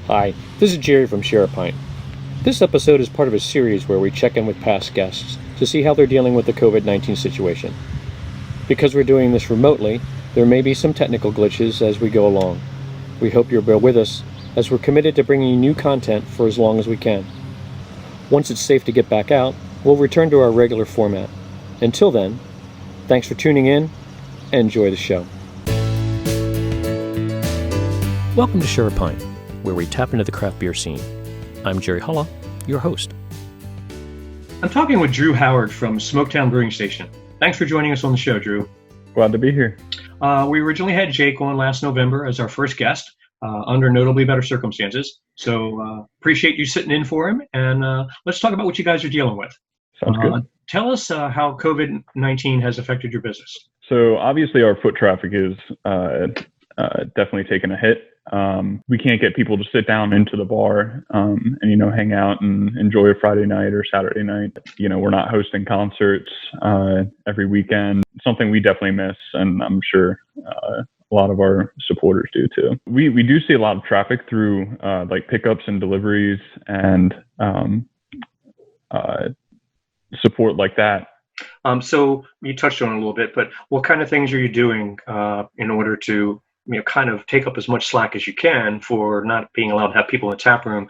Hi, this is Jerry from Share a Pint. This episode is part of a series where we check in with past guests to see how they're dealing with the COVID-19 situation. Because we're doing this remotely, there may be some technical glitches as we go along. We hope you'll bear with us, as we're committed to bringing you new content for as long as we can. Once it's safe to get back out, we'll return to our regular format. Until then, thanks for tuning in and enjoy the show. Welcome to Share a Pint, where we tap into the craft beer scene. I'm Jerry Hulla, your host. I'm talking with Drew Howard from Smoketown Brewing Station. Thanks for joining us on the show, Drew. Glad to be here. We originally had Jake on last November as our first guest, under notably better circumstances. So appreciate you sitting in for him, and let's talk about what you guys are dealing with. Sounds good. Tell us how COVID-19 has affected your business. So obviously our foot traffic is definitely taken a hit. We can't get people to sit down into the bar and, hang out and enjoy a Friday night or Saturday night. We're not hosting concerts every weekend, something we definitely miss, and I'm sure a lot of our supporters do too. We do see a lot of traffic through like pickups and deliveries and support like that. So you touched on it a little bit, but what kind of things are you doing in order to kind of take up as much slack as you can for not being allowed to have people in the tap room?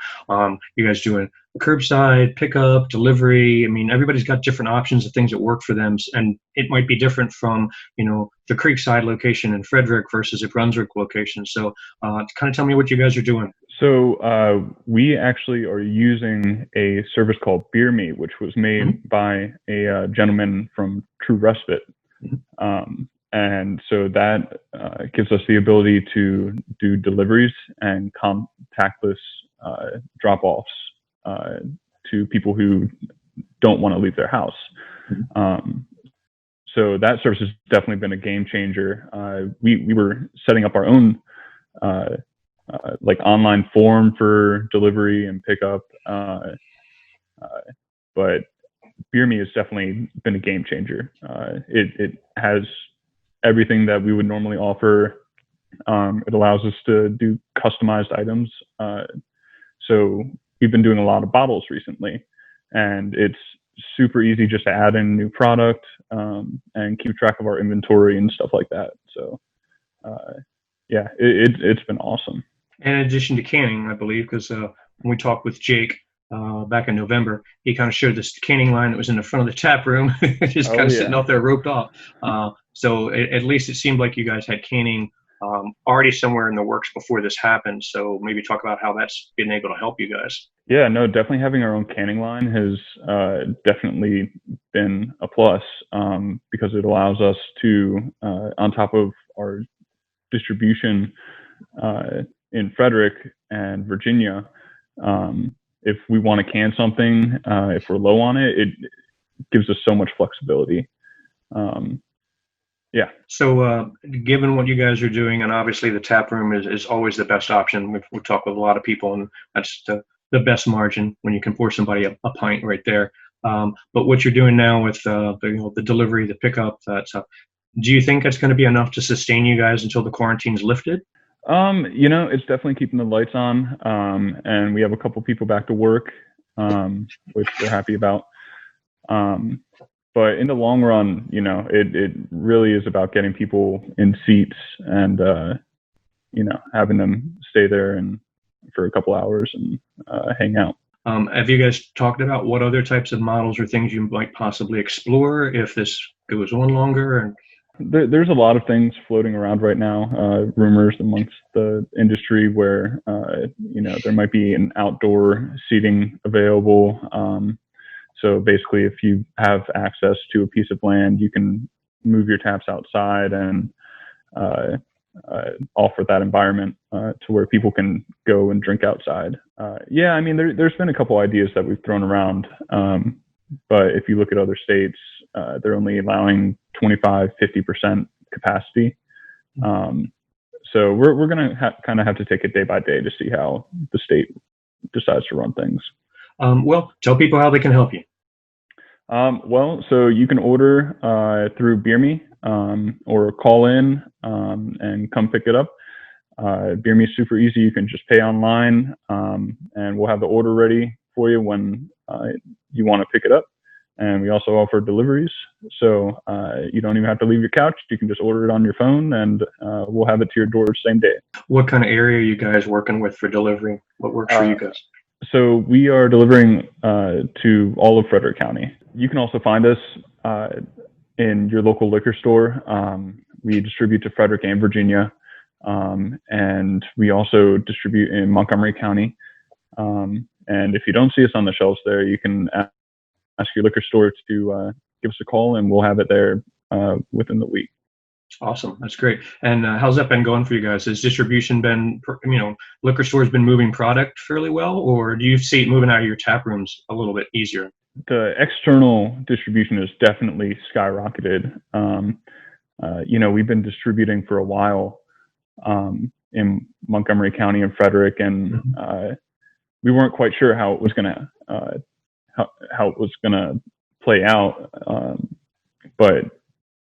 You guys doing curbside, pickup, delivery? I mean, everybody's got different options of things that work for them, and it might be different from, the Creekside location in Frederick versus a Brunswick location. So kind of tell me what you guys are doing. So we actually are using a service called Beer Me, which was made by a gentleman from True Respite. And so that gives us the ability to do deliveries and contactless drop-offs to people who don't want to leave their house. So that service has definitely been a game changer. We were setting up our own like online form for delivery and pickup, but Beer Me has definitely been a game changer. It has everything that we would normally offer. It allows us to do customized items. So we've been doing a lot of bottles recently, and it's super easy just to add in new product and keep track of our inventory and stuff like that. So yeah, it's been awesome. In addition to canning, I believe, because when we talked with Jake back in November, he kind of showed this canning line that was in the front of the tap room, just kind of sitting out there roped off. So at least it seemed like you guys had canning already somewhere in the works before this happened. So maybe talk about how that's been able to help you guys. Yeah, no, definitely having our own canning line has definitely been a plus because it allows us to, on top of our distribution in Frederick and Virginia, if we want to can something, if we're low on it, it gives us so much flexibility. Yeah. So given what you guys are doing, and obviously the tap room is always the best option. We've talked with a lot of people, and that's the best margin when you can pour somebody a pint right there. But what you're doing now with the delivery, the pickup, that stuff, do you think that's going to be enough to sustain you guys until the quarantine's lifted? It's definitely keeping the lights on, and we have a couple people back to work, which we're happy about. But in the long run, it really is about getting people in seats and, having them stay there and for a couple hours and hang out. Have you guys talked about what other types of models or things you might possibly explore if this goes on longer? There's a lot of things floating around right now, rumors amongst the industry where, there might be an outdoor seating available. So basically, if you have access to a piece of land, you can move your taps outside and offer that environment to where people can go and drink outside. Yeah, I mean, there's been a couple ideas that we've thrown around, but if you look at other states, they're only allowing 25, 50% capacity. So we're going to kind of have to take it day by day to see how the state decides to run things. Well, tell people how they can help you. Well, so you can order through Beer Me or call in and come pick it up. Beer Me is super easy. You can just pay online, and we'll have the order ready for you when you want to pick it up. And we also offer deliveries, so you don't even have to leave your couch. You can just order it on your phone, and we'll have it to your door same day. What kind of area are you guys working with for delivery? What works for you guys? So we are delivering to all of Frederick County. You can also find us in your local liquor store. We distribute to Frederick and Virginia, and we also distribute in Montgomery County. And if you don't see us on the shelves there, you can ask your liquor store to give us a call, and we'll have it there within the week. Awesome. That's great. And how's that been going for you guys? Has distribution been, liquor stores been moving product fairly well, or do you see it moving out of your tap rooms a little bit easier? The external distribution has definitely skyrocketed. We've been distributing for a while in Montgomery County and Frederick, and we weren't quite sure how it was gonna play out. But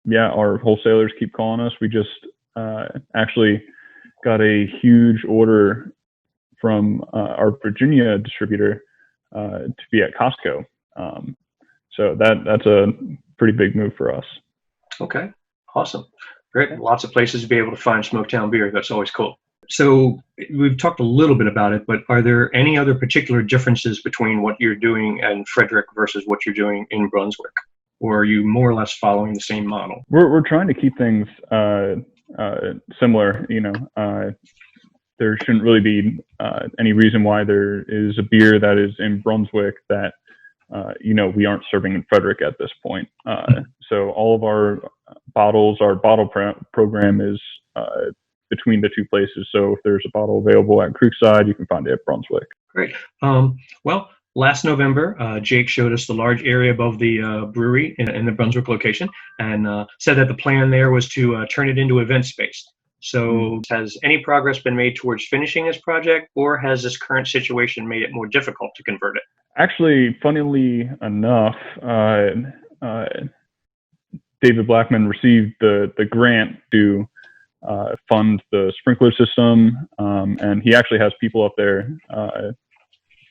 yeah, our wholesalers keep calling us. We just actually got a huge order from our Virginia distributor to be at Costco. So that's a pretty big move for us. Okay, awesome. Great. Lots of places to be able to find Smoketown beer. That's always cool. So we've talked a little bit about it, but are there any other particular differences between what you're doing in Frederick versus what you're doing in Brunswick? Or are you more or less following the same model? We're trying to keep things similar. There shouldn't really be any reason why there is a beer that is in Brunswick that we aren't serving in Frederick at this point. So all of our bottle program is between the two places. So if there's a bottle available at Creekside, you can find it at Brunswick. Great. Last November, Jake showed us the large area above the brewery in the Brunswick location, and said that the plan there was to turn it into event space. So has any progress been made towards finishing this project, or has this current situation made it more difficult to convert it? Actually, funnily enough, David Blackman received the grant to fund the sprinkler system, and he actually has people up there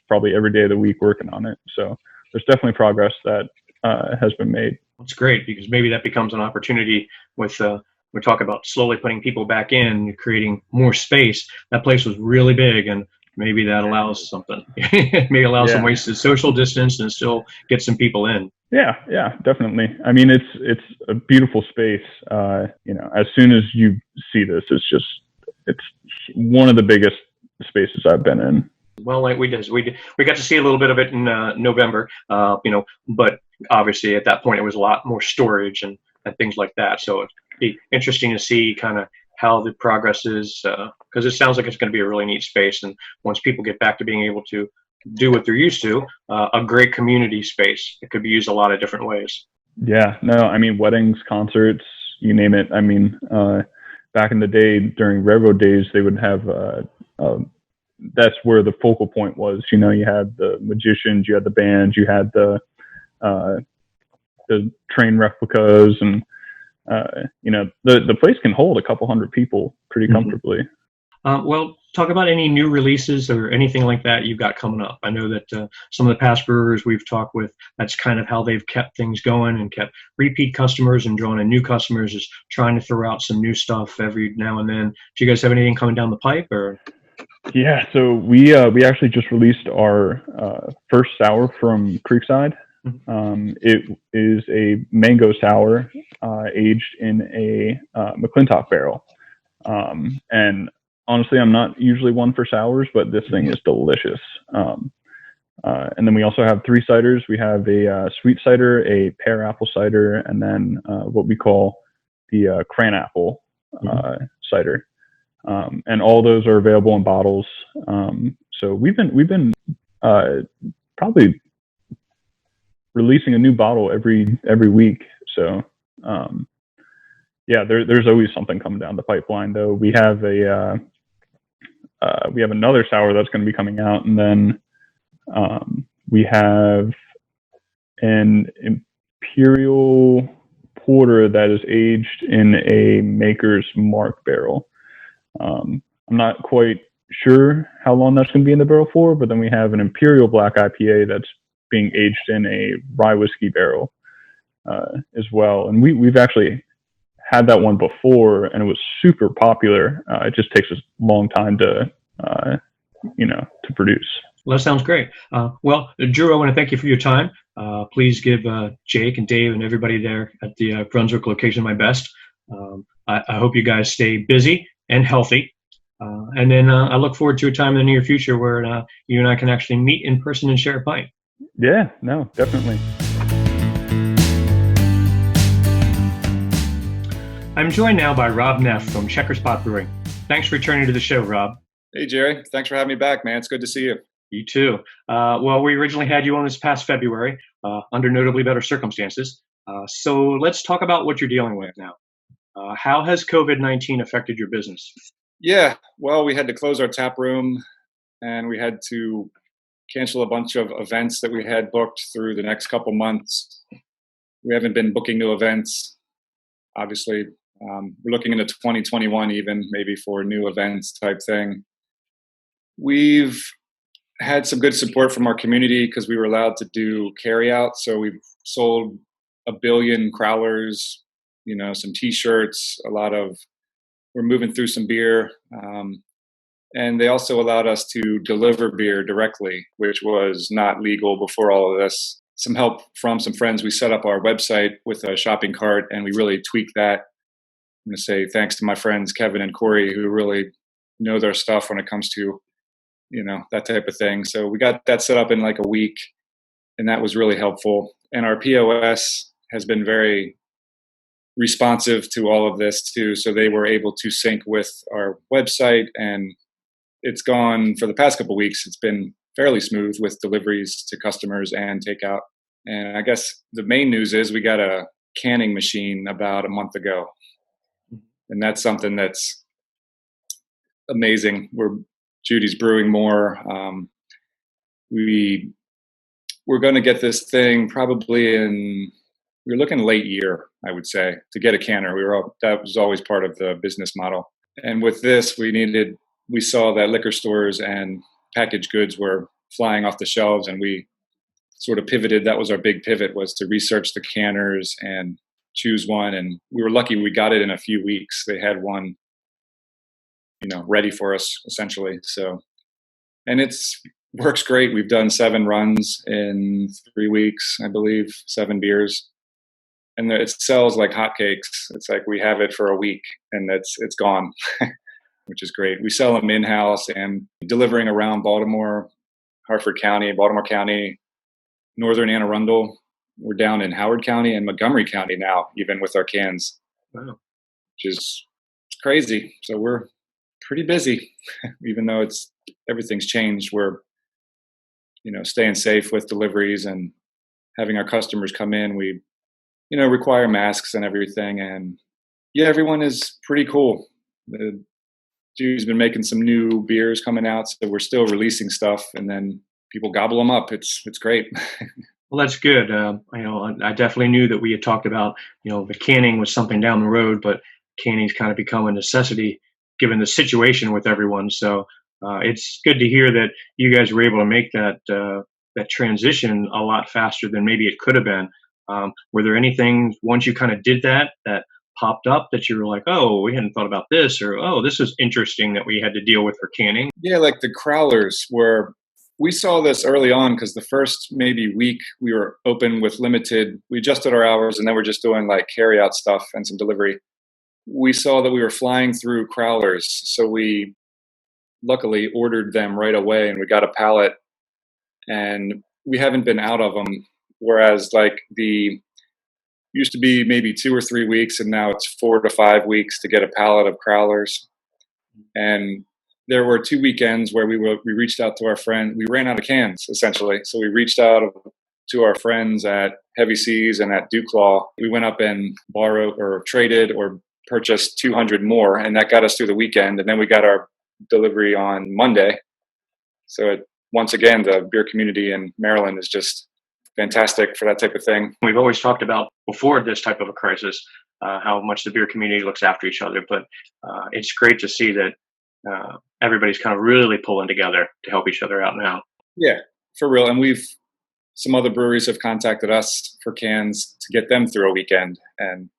probably every day of the week working on it. So there's definitely progress that has been made. That's great, because maybe that becomes an opportunity with we're talking about slowly putting people back in, creating more space. That place was really big, and maybe that allows something. Maybe allows some ways to social distance and still get some people in. Yeah, definitely. I mean, it's a beautiful space. As soon as you see this, it's one of the biggest spaces I've been in. Well, like we got to see a little bit of it in November, but obviously at that point it was a lot more storage and things like that. So it'd be interesting to see kind of how the progress is, because it sounds like it's going to be a really neat space. And once people get back to being able to do what they're used to, a great community space. It could be used a lot of different ways. Yeah, no, I mean, weddings, concerts, you name it. I mean, back in the day during railroad days, they would have, that's where the focal point was. You had the magicians, you had the bands, you had the train replicas, and the place can hold a couple hundred people pretty comfortably. Well, talk about any new releases or anything like that you've got coming up. I know that some of the past brewers we've talked with, that's kind of how they've kept things going and kept repeat customers and drawn in new customers, is trying to throw out some new stuff every now and then. Do you guys have anything coming down the pipe? Or? Yeah, so we actually just released our first sour from Creekside. It is a mango sour aged in a McClintock barrel. And honestly, I'm not usually one for sours, but this thing is delicious. And then we also have 3 ciders. We have a sweet cider, a pear apple cider, and then what we call the cran apple cider. And all those are available in bottles. So we've been probably releasing a new bottle every week. So there's always something coming down the pipeline. Though we have another sour that's going to be coming out, and then we have an imperial porter that is aged in a Maker's Mark barrel. I'm not quite sure how long that's going to be in the barrel for, but then we have an Imperial Black IPA that's being aged in a rye whiskey barrel as well. And we've actually had that one before, and it was super popular. It just takes a long time to to produce. Well, that sounds great. Well, Drew, I want to thank you for your time. Please give Jake and Dave and everybody there at the Brunswick location my best. I hope you guys stay busy and healthy. And then I look forward to a time in the near future where you and I can actually meet in person and share a pint. Yeah, no, definitely. I'm joined now by Rob Neff from Checker Spot Brewing. Thanks for returning to the show, Rob. Hey, Jerry. Thanks for having me back, man. It's good to see you. You too. Well, we originally had you on this past February under notably better circumstances. So let's talk about what you're dealing with now. How has COVID-19 affected your business? Yeah, well, we had to close our tap room and we had to cancel a bunch of events that we had booked through the next couple months. We haven't been booking new events. Obviously, we're looking into 2021 even, maybe for new events type thing. We've had some good support from our community because we were allowed to do carry out. So we've sold 1 billion crowlers, some t-shirts, we're moving through some beer. And they also allowed us to deliver beer directly, which was not legal before all of this. Some help from some friends. We set up our website with a shopping cart and we really tweaked that. I'm going to say thanks to my friends, Kevin and Corey, who really know their stuff when it comes to that type of thing. So we got that set up in like a week, and that was really helpful. And our POS has been very responsive to all of this too. So they were able to sync with our website, and it's gone for the past couple of weeks. It's been fairly smooth with deliveries to customers and takeout. And I guess the main news is we got a canning machine about a month ago. And that's something that's amazing. Judy's brewing more. We're going to get this thing probably we're looking late year, I would say, to get a canner. That was always part of the business model. And with this, we saw that liquor stores and packaged goods were flying off the shelves, and we sort of pivoted. That was our big pivot, was to research the canners and choose one. And we were lucky we got it in a few weeks. They had one ready for us essentially. So, and works great. We've done 7 runs in 3 weeks, I believe, 7 beers, and it sells like hotcakes. It's like we have it for a week and it's gone, which is great. We sell them in-house and delivering around Baltimore, Harford County, Baltimore County, Northern Anne Arundel. We're down in Howard County and Montgomery County now, even with our cans, Wow. Which is crazy. So we're pretty busy, even though everything's changed. We're, staying safe with deliveries and having our customers come in. We, require masks and everything. And yeah, everyone is pretty cool. Judy's been making some new beers coming out, so we're still releasing stuff, and then people gobble them up. It's great. Well, that's good. I definitely knew that we had talked about, the canning was something down the road, but canning's kind of become a necessity given the situation with everyone. So it's good to hear that you guys were able to make that transition a lot faster than maybe it could have been. Were there anything once you kind of did that popped up that you were like, oh, we hadn't thought about this, or oh, this was interesting that we had to deal with for canning? Yeah, like the crowlers we saw this early on because the first maybe week we were open with limited. We adjusted our hours and then we're just doing like carry out stuff and some delivery. We saw that we were flying through crowlers. So we luckily ordered them right away and we got a pallet, and we haven't been out of them. Whereas like used to be maybe 2 or 3 weeks, and now it's 4 to 5 weeks to get a pallet of crowlers. And there were 2 weekends where we reached out to our friend. We ran out of cans essentially. So we reached out to our friends at Heavy Seas and at Duclaw. We went up and borrowed or traded or purchased 200 more, and that got us through the weekend. And then we got our delivery on Monday. So once again, the beer community in Maryland is just fantastic for that type of thing. We've always talked about before this type of a crisis, how much the beer community looks after each other, but it's great to see that everybody's kind of really pulling together to help each other out now. Yeah, for real. And some other breweries have contacted us for cans to get them through a weekend. And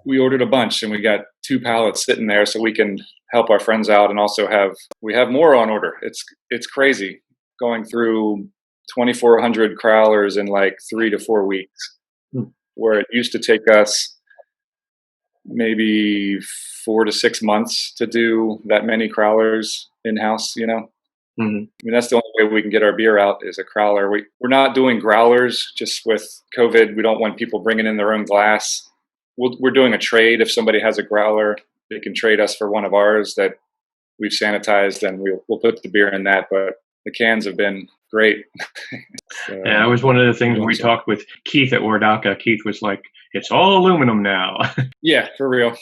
we ordered a bunch and we got 2 pallets sitting there so we can help our friends out, and also we have more on order. It's crazy going through 2,400 crowlers in like 3 to 4 weeks, where it used to take us maybe 4 to 6 months to do that many crowlers in-house, you know? Mm-hmm. I mean, that's the only way we can get our beer out is a crowler. We're not doing growlers just with COVID. We don't want people bringing in their own glass. We're doing a trade. If somebody has a growler, they can trade us for one of ours that we've sanitized, and we'll put the beer in that. But the cans have been great. Yeah, that was one of the things we talked with Keith at Wardaka. Keith was like, "It's all aluminum now." Yeah, for real.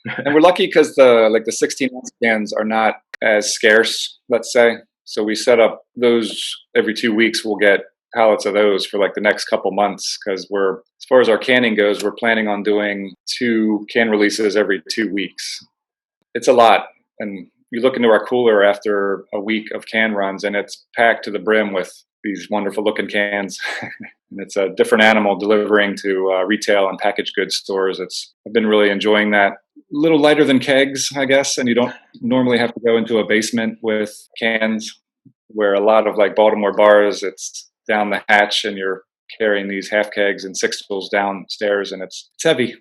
And we're lucky because the 16-ounce cans are not as scarce, let's say. So we set up those every 2 weeks. We'll get pallets of those for like the next couple months, because as far as our canning goes, we're planning on doing 2 can releases every 2 weeks. It's a lot. And you look into our cooler after a week of can runs, and it's packed to the brim with these wonderful looking cans. And it's a different animal delivering to retail and packaged goods stores. I've been really enjoying that. A little lighter than kegs, I guess, and you don't normally have to go into a basement with cans, where a lot of like Baltimore bars, it's down the hatch and you're carrying these half kegs and sixtels downstairs, and it's heavy.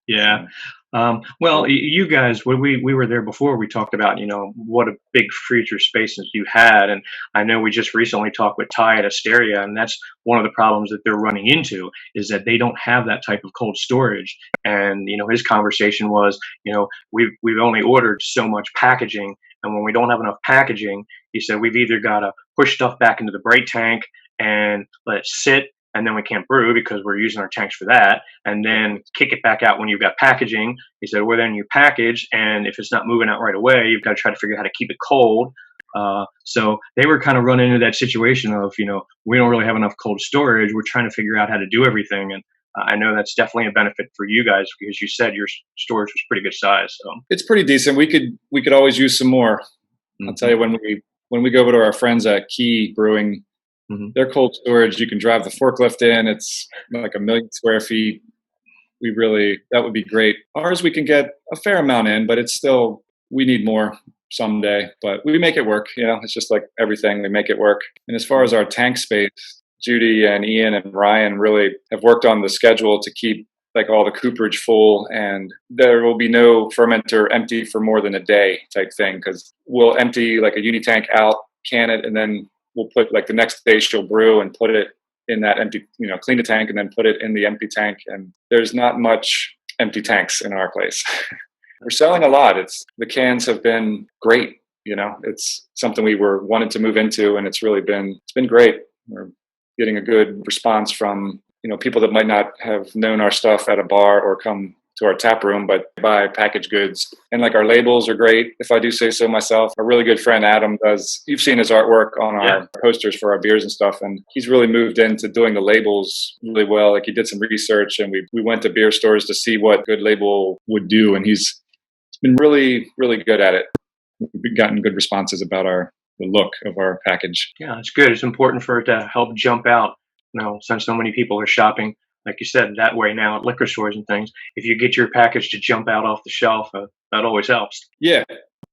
Yeah. Well, you guys, when we were there before, we talked about, what a big freezer spaces you had. And I know we just recently talked with Ty at Asteria, and that's one of the problems that they're running into, is that they don't have that type of cold storage. And, his conversation was, we've only ordered so much packaging. And when we don't have enough packaging, he said, we've either got to push stuff back into the bright tank and let it sit, and then we can't brew because we're using our tanks for that, and then kick it back out when you've got packaging. He said, well, then you package, and if it's not moving out right away, you've got to try to figure out how to keep it cold. So they were kind of running into that situation of, we don't really have enough cold storage. We're trying to figure out how to do everything. And I know that's definitely a benefit for you guys, because you said your storage was pretty good size. So it's pretty decent. We could always use some more. Mm-hmm. I'll tell you, when we go over to our friends at Key Brewing, mm-hmm. their cold storage, you can drive the forklift in. It's like 1 million square feet. That would be great. Ours, we can get a fair amount in, but it's still, we need more someday, but we make it work. It's just like everything, we make it work. And as far as our tank space, Judy and Ian and Ryan really have worked on the schedule to keep like all the cooperage full, and there will be no fermenter empty for more than a day type thing, because we'll empty like a uni tank out, can it, and then we'll put like the next day she'll brew and put it in that empty, clean the tank and then put it in the empty tank. And there's not much empty tanks in our place. We're selling a lot. The cans have been great. It's something we wanted to move into, and it's been great. We're getting a good response from, people that might not have known our stuff at a bar or come to our tap room, but buy packaged goods. And like our labels are great, if I do say so myself. A really good friend, Adam, you've seen his artwork on our posters for our beers and stuff, and he's really moved into doing the labels really well. Like, he did some research, and we went to beer stores to see what good label would do, and he's been really, really good at it. We've gotten good responses about the look of our package. Yeah, it's good. It's important for it to help jump out, since so many people are shopping, like you said, that way now at liquor stores and things. If you get your package to jump out off the shelf, that always helps. Yeah,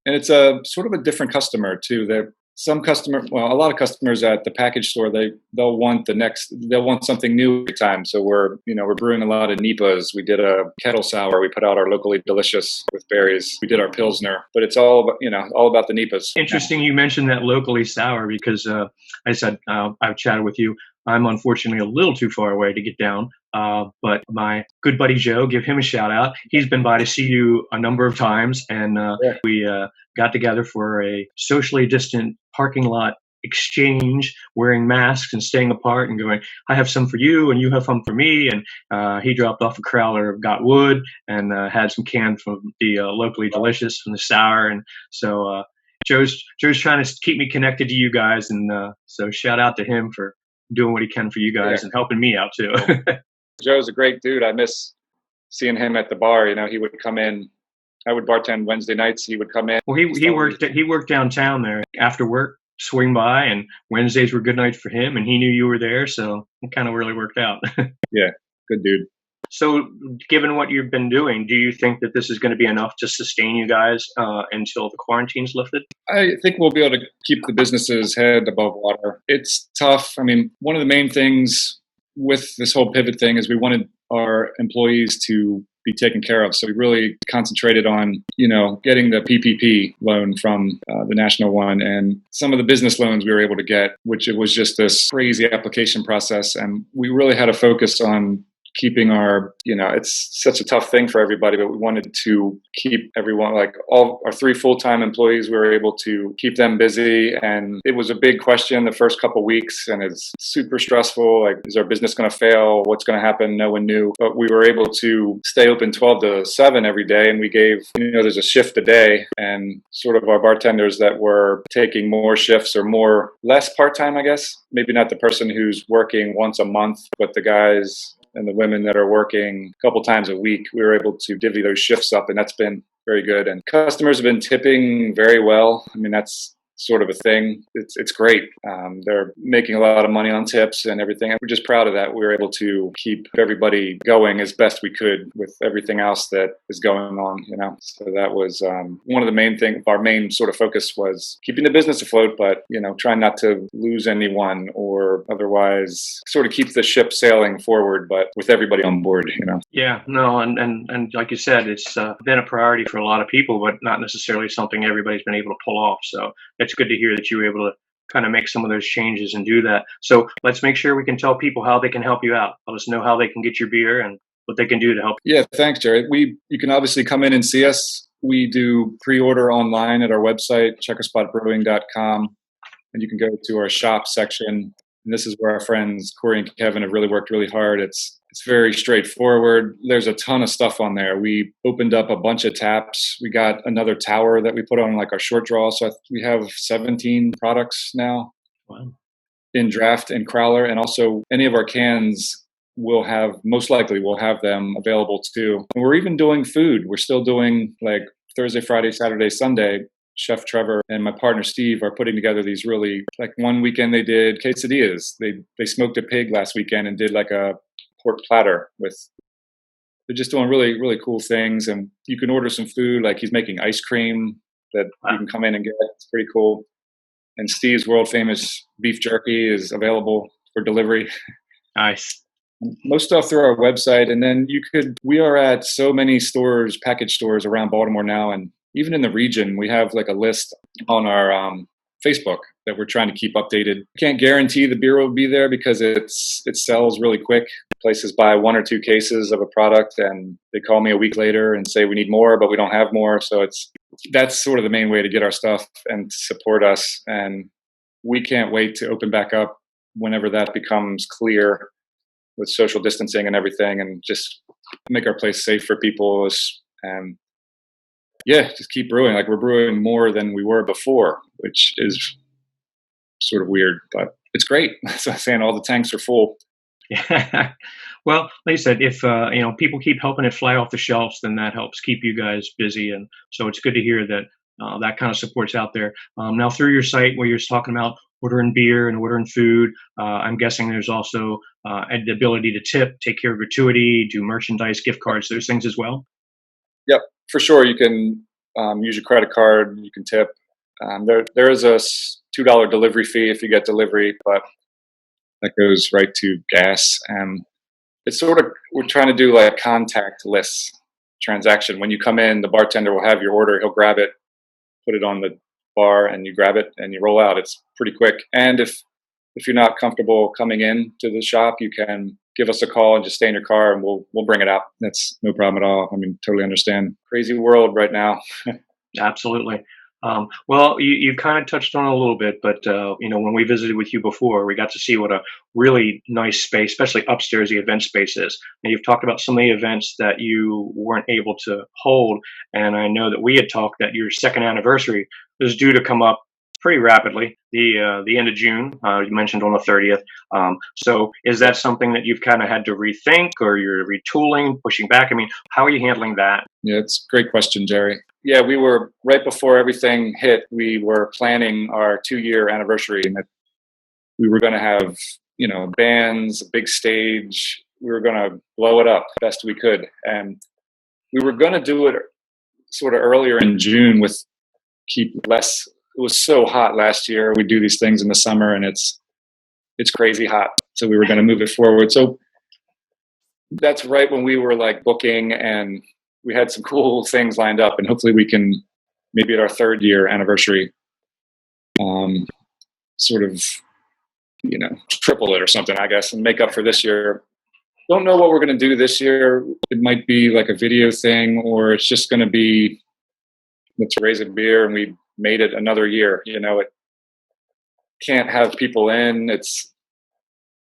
and it's a sort of a different customer too. A lot of customers at the package store, they'll want something new every time. So we're brewing a lot of NEPAs. We did a kettle sour. We put out our Locally Delicious with berries. We did our Pilsner, but it's all about the NEPAs. Interesting you mentioned that Locally Sour, because I said I've chatted with you. I'm unfortunately a little too far away to get down, but my good buddy Joe, give him a shout out. He's been by to see you a number of times, and we got together for a socially distant parking lot exchange, wearing masks and staying apart and going, I have some for you and you have some for me. And he dropped off a crowler of Got Wood and had some canned from the Locally Delicious from the sour. And so Joe's trying to keep me connected to you guys, and so shout out to him for doing what he can for you guys and helping me out too. Joe's a great dude. I miss seeing him at the bar. He would come in I would bartend Wednesday nights. He would come in. Well, he worked downtown there after work, swing by, and Wednesdays were good nights for him, and he knew you were there, so it kind of really worked out. Yeah, good dude. So, given what you've been doing, do you think that this is going to be enough to sustain you guys until the quarantine's lifted? I think we'll be able to keep the business's head above water. It's tough. I mean, one of the main things with this whole pivot thing is we wanted our employees to be taken care of. So we really concentrated on, getting the PPP loan from the national one and some of the business loans we were able to get, which it was just this crazy application process. And we really had to focus on keeping our, it's such a tough thing for everybody, but we wanted to keep everyone, like all our 3 full-time employees, we were able to keep them busy. And it was a big question the first couple of weeks, and it's super stressful. Like, is our business going to fail? What's going to happen? No one knew, but we were able to stay open 12 to 7 every day. And we gave, there's a shift a day, and sort of our bartenders that were taking more shifts or less part-time, I guess, maybe not the person who's working once a month, but the guys and the women that are working a couple times a week, we were able to divvy those shifts up, and that's been very good. And customers have been tipping very well. I mean, that's sort of a thing. It's great. They're making a lot of money on tips and everything. And we're just proud of that. We were able to keep everybody going as best we could with everything else that is going on, So that was one of the main things. Our main sort of focus was keeping the business afloat, but, trying not to lose anyone or otherwise sort of keep the ship sailing forward, but with everybody on board, Yeah, no, and like you said, it's been a priority for a lot of people, but not necessarily something everybody's been able to pull off. So it's good to hear that you were able to kind of make some of those changes and do that. So let's make sure we can tell people how they can help you out. Let us know how they can get your beer and what they can do to help. Yeah, thanks, Jerry. You can obviously come in and see us. We do pre-order online at our website, checkerspotbrewing.com, and you can go to our shop section. And this is where our friends Corey and Kevin have really worked really hard. It's very straightforward. There's a ton of stuff on there. We opened up a bunch of taps. We got another tower that we put on like our short draw. So we have 17 products now. Wow. In draft and crowler. And also any of our cans most likely we'll have them available too. And we're even doing food. We're still doing like Thursday, Friday, Saturday, Sunday. Chef Trevor and my partner Steve are putting together these really, like one weekend they did quesadillas. They smoked a pig last weekend and did like a pork platter they're just doing really, really cool things. And you can order some food, like he's making ice cream that you can come in and get. It's pretty cool. And Steve's world famous beef jerky is available for delivery. Nice. Most stuff through our website. And then we are at so many stores, package stores around Baltimore now. And even in the region, we have like a list on our Facebook that we're trying to keep updated. Can't guarantee the beer will be there because it sells really quick. Places buy 1 or 2 cases of a product and they call me a week later and say we need more, but we don't have more. So that's sort of the main way to get our stuff and support us. And we can't wait to open back up whenever that becomes clear with social distancing and everything, and just make our place safe for people. And just keep brewing. Like we're brewing more than we were before, which is sort of weird, but it's great. So I'm saying all the tanks are full. Yeah. Well, like I said, if people keep helping it fly off the shelves, then that helps keep you guys busy. And so it's good to hear that that kind of support's out there. Now, through your site where you're talking about ordering beer and ordering food, I'm guessing there's also the ability to tip, take care of gratuity, do merchandise, gift cards, those things as well. Yep, for sure. You can use your credit card. You can tip. There is a $2 delivery fee if you get delivery, but that goes right to gas. It's sort of, we're trying to do like contactless transaction. When you come in, the bartender will have your order. He'll grab it, put it on the bar, and you grab it and you roll out. It's pretty quick. And if you're not comfortable coming in to the shop, you can give us a call and just stay in your car and we'll bring it out. That's no problem at all. I mean, totally understand. Crazy world right now. Absolutely. Well, you kind of touched on it a little bit, but when we visited with you before, we got to see what a really nice space, especially upstairs, the event space is. And you've talked about some of the events that you weren't able to hold. And I know that we had talked that your second anniversary is due to come up pretty rapidly. The end of June, you mentioned on the 30th. So is that something that you've kind of had to rethink, or you're retooling, pushing back? I mean, how are you handling that? Yeah, it's a great question, Jerry. Yeah, we were right before everything hit. We were planning our 2-year anniversary, and that we were going to have, bands, a big stage. We were going to blow it up best we could, and we were going to do it sort of earlier in June with keep less. It was so hot last year. We do these things in the summer, and it's crazy hot. So we were going to move it forward. So that's right when we were like booking, and we had some cool things lined up, and hopefully we can maybe at our 3rd year anniversary, sort of, triple it or something, I guess, and make up for this year. Don't know what we're going to do this year. It might be like a video thing, or it's just going to be, let's raise a beer and we made it another year. It can't have people in.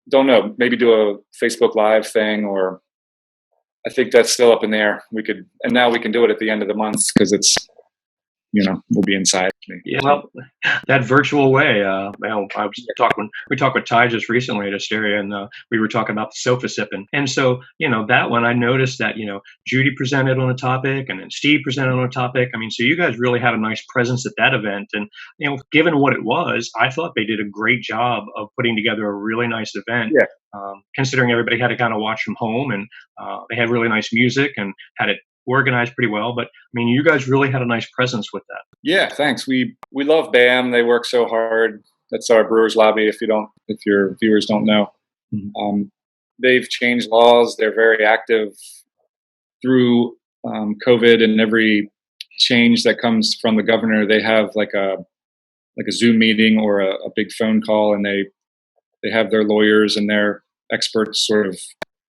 Don't know, maybe do a Facebook Live thing, or I think that's still up in the air. And now we can do it at the end of the month because it's, we'll be inside. Yeah, well, that virtual way. I was we talked with Ty just recently at Asteria, and we were talking about the sofa sipping. And so, that one, I noticed that, Judy presented on a topic, and then Steve presented on a topic. I mean, so you guys really had a nice presence at that event. And, given what it was, I thought they did a great job of putting together a really nice event. Yeah. Considering everybody had to kind of watch from home, and they had really nice music and had it organized pretty well. But I mean, you guys really had a nice presence with that. Yeah, thanks. We love BAM. They work so hard. That's our Brewers Lobby. If your viewers don't know, they've changed laws. They're very active through COVID, and every change that comes from the governor, they have like a Zoom meeting or a big phone call, and they have their lawyers and their experts sort of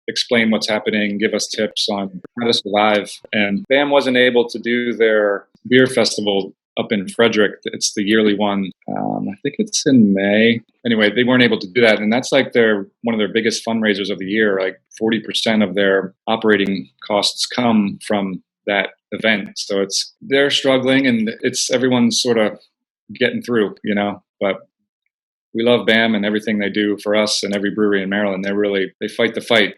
explain what's happening, give us tips on how to survive. And BAM wasn't able to do their beer festival up in Frederick. It's the yearly one. I think it's in May. Anyway, they weren't able to do that. And that's like one of their biggest fundraisers of the year. Like 40% of their operating costs come from that event. So they're struggling, and everyone's sort of getting through, but we love BAM and everything they do for us and every brewery in Maryland. They fight the fight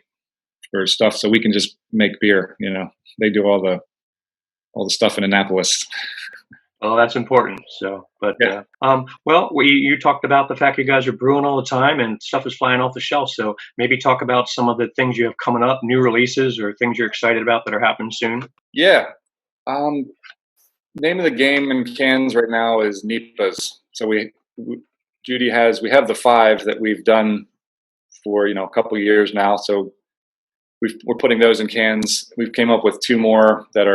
for stuff so we can just make beer. They do all the stuff in Annapolis. Well, that's important. So, but yeah. You talked about the fact you guys are brewing all the time and stuff is flying off the shelf. So maybe talk about some of the things you have coming up, new releases or things you're excited about that are happening soon. Yeah. Name of the game in cans right now is NEPAs. So we have the 5 that we've done for a couple of years now. So we're putting those in cans. We've came up with 2 more that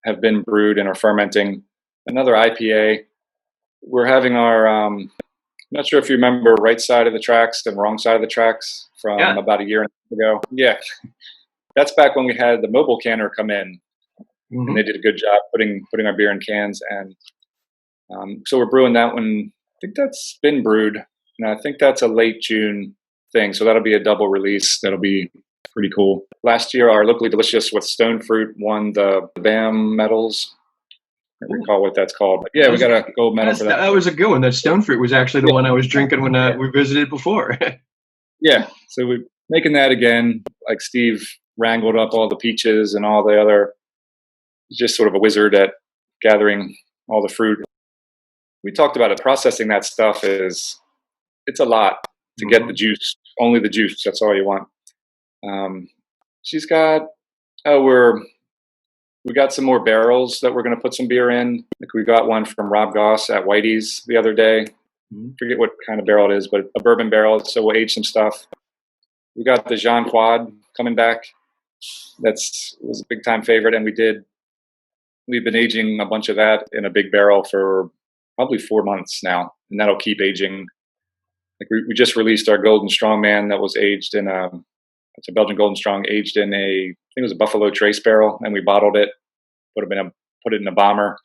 have been brewed and are fermenting. Another IPA. We're having our I'm not sure if you remember Right Side of the Tracks and Wrong Side of the Tracks from about a year and a half ago. Yeah, that's back when we had the mobile canner come in, and they did a good job putting our beer in cans. And so we're brewing that one. I think that's been brewed, and I think that's a late June thing. So that'll be a double release. That'll be pretty cool. Last year, our Locally Delicious with Stone Fruit won the BAM medals. I don't recall what that's called, but yeah, we got a gold medal for that. That was a good one. That Stone Fruit was actually the one I was drinking when we visited before. Yeah, so we're making that again. Like Steve wrangled up all the peaches and all the other. He's just sort of a wizard at gathering all the fruit. We talked about it. Processing that stuff it's a lot to get the juice. Only the juice. That's all you want. She's got. We got some more barrels that we're going to put some beer in. Like we got one from Rob Goss at Whitey's the other day. Forget what kind of barrel it is, but a bourbon barrel. So we'll age some stuff. We got the Jean Quad coming back. Was a big time favorite, and we've been aging a bunch of that in a big barrel for probably 4 months now, and that'll keep aging. Like we just released our Golden Strongman that was aged in it's a Belgian Golden Strong aged in I think it was a Buffalo Trace barrel, and we bottled it, put it in a bomber.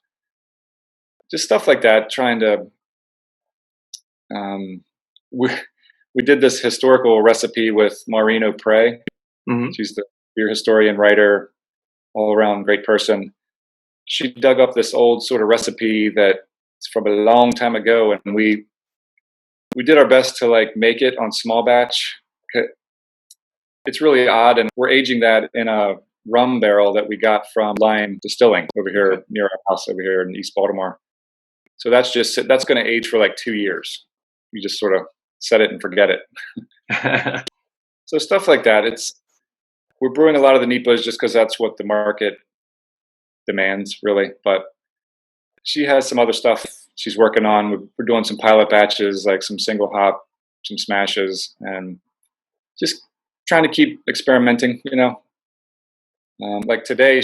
Just stuff like that, trying to, we did this historical recipe with Maureen O'Prey. She's the beer historian, writer, all around great person. She dug up this old sort of recipe that It's from a long time ago, and we did our best to like make it on small batch. It's really odd, and we're aging that in a rum barrel that we got from Lion Distilling over here near our house over here in East Baltimore. So that's going to age for like 2 years. You just sort of set it and forget it. So stuff like that. We're brewing a lot of the Nipas just because that's what the market demands, really. But she has some other stuff she's working on. We're doing some pilot batches, like some single hop, some smashes, and just trying to keep experimenting, like today,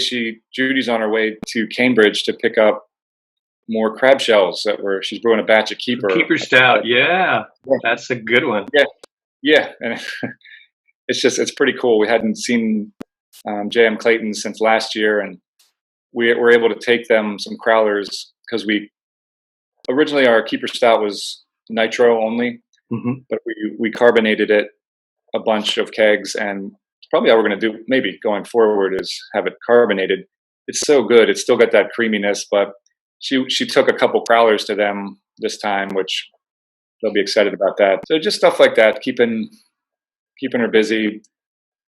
Judy's on her way to Cambridge to pick up more crab shells she's brewing a batch of Keeper. Keeper Stout, yeah. That's a good one. Yeah, and it's pretty cool. We hadn't seen J.M. Clayton since last year, and we were able to take them some crowlers because originally our Keeper Stout was nitro only, but we carbonated it a bunch of kegs, and probably how we're going to do maybe going forward is have it carbonated. It's so good. It's still got that creaminess, but she took a couple crowlers to them this time, which they'll be excited about that. So just stuff like that, keeping her busy.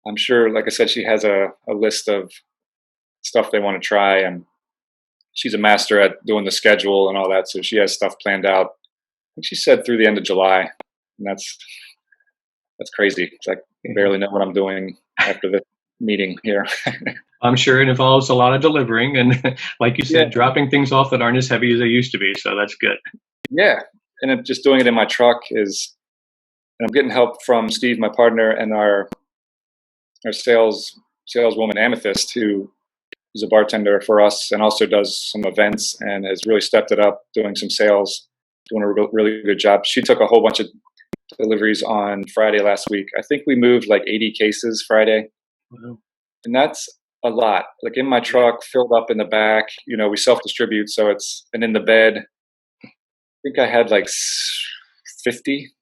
I'm sure, like I said, she has a list of stuff they want to try, and she's a master at doing the schedule and all that. So she has stuff planned out. I think she said through the end of July, and that's crazy. It's like I barely know what I'm doing after the meeting here. I'm sure it involves a lot of delivering and, like you said, dropping things off that aren't as heavy as they used to be. So that's good. Yeah. And I'm just doing it in my truck and I'm getting help from Steve, my partner, and our saleswoman Amethyst, who is a bartender for us and also does some events and has really stepped it up, doing some sales, doing a really good job. She took a whole bunch of deliveries on Friday last week. I think we moved like 80 cases Friday. Wow. And that's a lot. Like in my truck, filled up in the back, we self-distribute. So and in the bed, I think I had like 50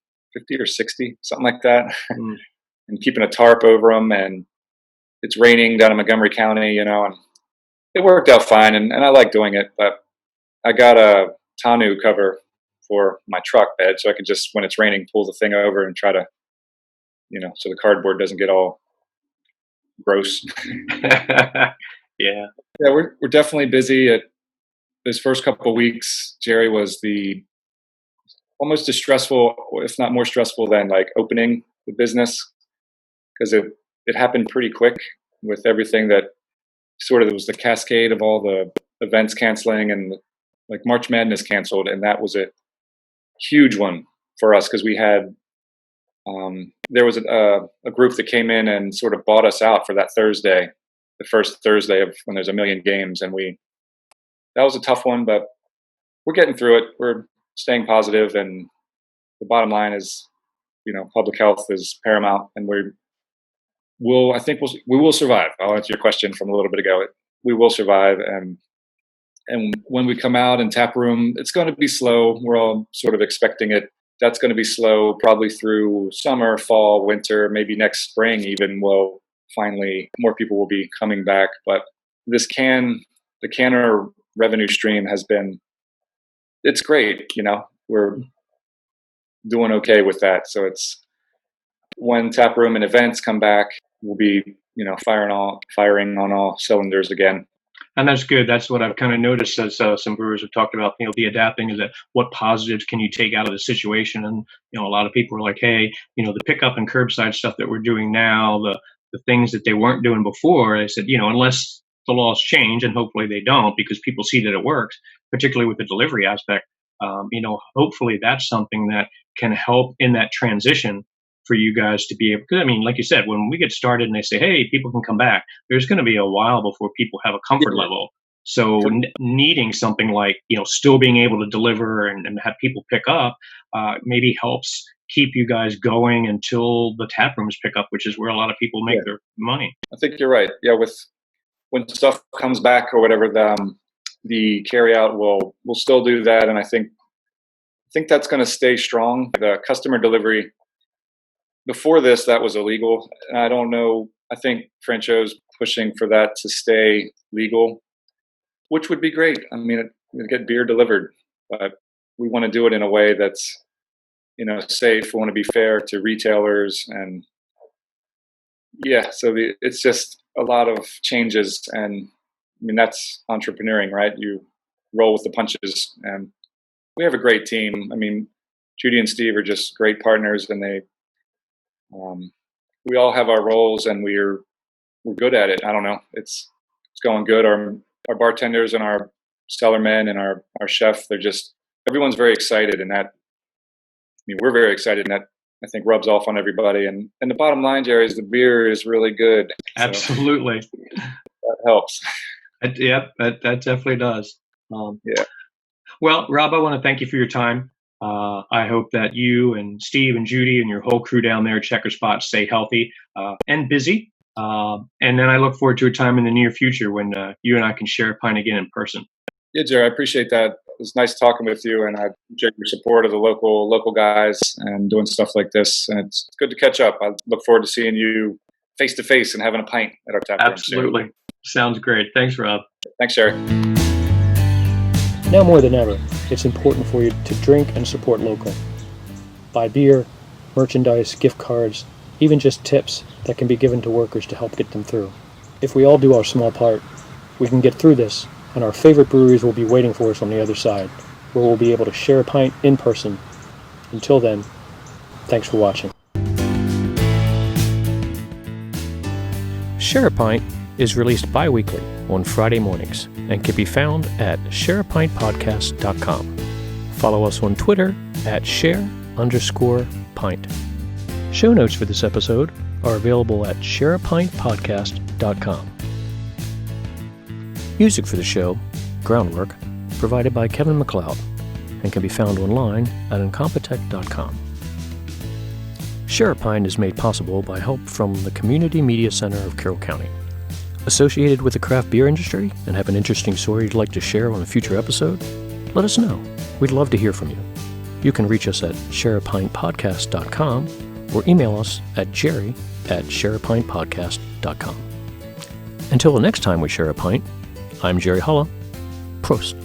or 60, something like that. And keeping a tarp over them. And it's raining down in Montgomery County, and it worked out fine. And I like doing it, but I got a tonneau cover for my truck bed, so I can just, when it's raining, pull the thing over and try to, so the cardboard doesn't get all gross. Yeah, we're definitely busy. At this first couple of weeks, Jerry was almost as stressful, if not more stressful, than like opening the business, because it happened pretty quick with everything that sort of, it was the cascade of all the events canceling, and like March Madness canceled, and that was a huge one for us because we had there was a group that came in and sort of bought us out for that Thursday, the first Thursday of when there's a million games, and that was a tough one, but we're getting through it. We're staying positive, and the bottom line is, public health is paramount, and we will survive. I'll answer your question from a little bit ago. We will survive, and when we come out in tap room, it's going to be slow. We're all sort of expecting it. That's going to be slow, probably through summer, fall, winter, maybe next spring even. Finally, more people will be coming back. But the canner revenue stream it's great. We're doing okay with that. So when tap room and events come back, we'll be, firing on all cylinders again. And that's good. That's what I've kind of noticed as some brewers have talked about, the adapting is that what positives can you take out of the situation? And, a lot of people are like, hey, the pickup and curbside stuff that we're doing now, the things that they weren't doing before, I said, unless the laws change, and hopefully they don't, because people see that it works, particularly with the delivery aspect, hopefully that's something that can help in that transition for you guys to be able, because like you said, when we get started and they say, hey, people can come back, there's going to be a while before people have a comfort level. So needing something like, still being able to deliver and have people pick up, maybe helps keep you guys going until the tap rooms pick up, which is where a lot of people make their money. I think you're right. Yeah. When stuff comes back or whatever, the carry out will still do that. And I think that's going to stay strong. The customer delivery, before this, that was illegal. I don't know. I think Francho's pushing for that to stay legal, which would be great. Get beer delivered but we want to do it in a way that's, safe. We want to be fair to retailers, and so it's just a lot of changes, and I mean, that's entrepreneuring, right? You roll with the punches, and we have a great team. I mean, Judy and Steve are just great partners, and we all have our roles, and we're good at it. I don't know. It's going good. Our bartenders and our cellarmen and our chef, everyone's very excited, and we're very excited, and that I think rubs off on everybody. And the bottom line, Jerry, is the beer is really good. Absolutely. So that helps. That definitely does. Well, Rob, I want to thank you for your time. I hope that you and Steve and Judy and your whole crew down there at Checker Spot stay healthy and busy. And then I look forward to a time in the near future when you and I can share a pint again in person. Yeah, Jerry, I appreciate that. It was nice talking with you, and I appreciate your support of the local guys and doing stuff like this. And it's good to catch up. I look forward to seeing you face to face and having a pint at our tap room. Absolutely. Sounds great. Thanks, Rob. Thanks, Jerry. Now more than ever, it's important for you to drink and support local. Buy beer, merchandise, gift cards, even just tips that can be given to workers to help get them through. If we all do our small part, we can get through this, and our favorite breweries will be waiting for us on the other side, where we'll be able to share a pint in person. Until then, thanks for watching. Share a Pint is released bi-weekly on Friday mornings and can be found at shareapintpodcast.com. Follow us on Twitter at share_pint. Show notes for this episode are available at shareapintpodcast.com. Music for the show, Groundwork, provided by Kevin MacLeod and can be found online at incompetech.com. Share a Pint is made possible by help from the Community Media Center of Carroll County. Associated with the craft beer industry and have an interesting story you'd like to share on a future episode? Let us know. We'd love to hear from you. You can reach us at shareapintpodcast.com or email us at jerry@shareapintpodcast.com. Until the next time we share a pint, I'm Jerry Hulla. Prost.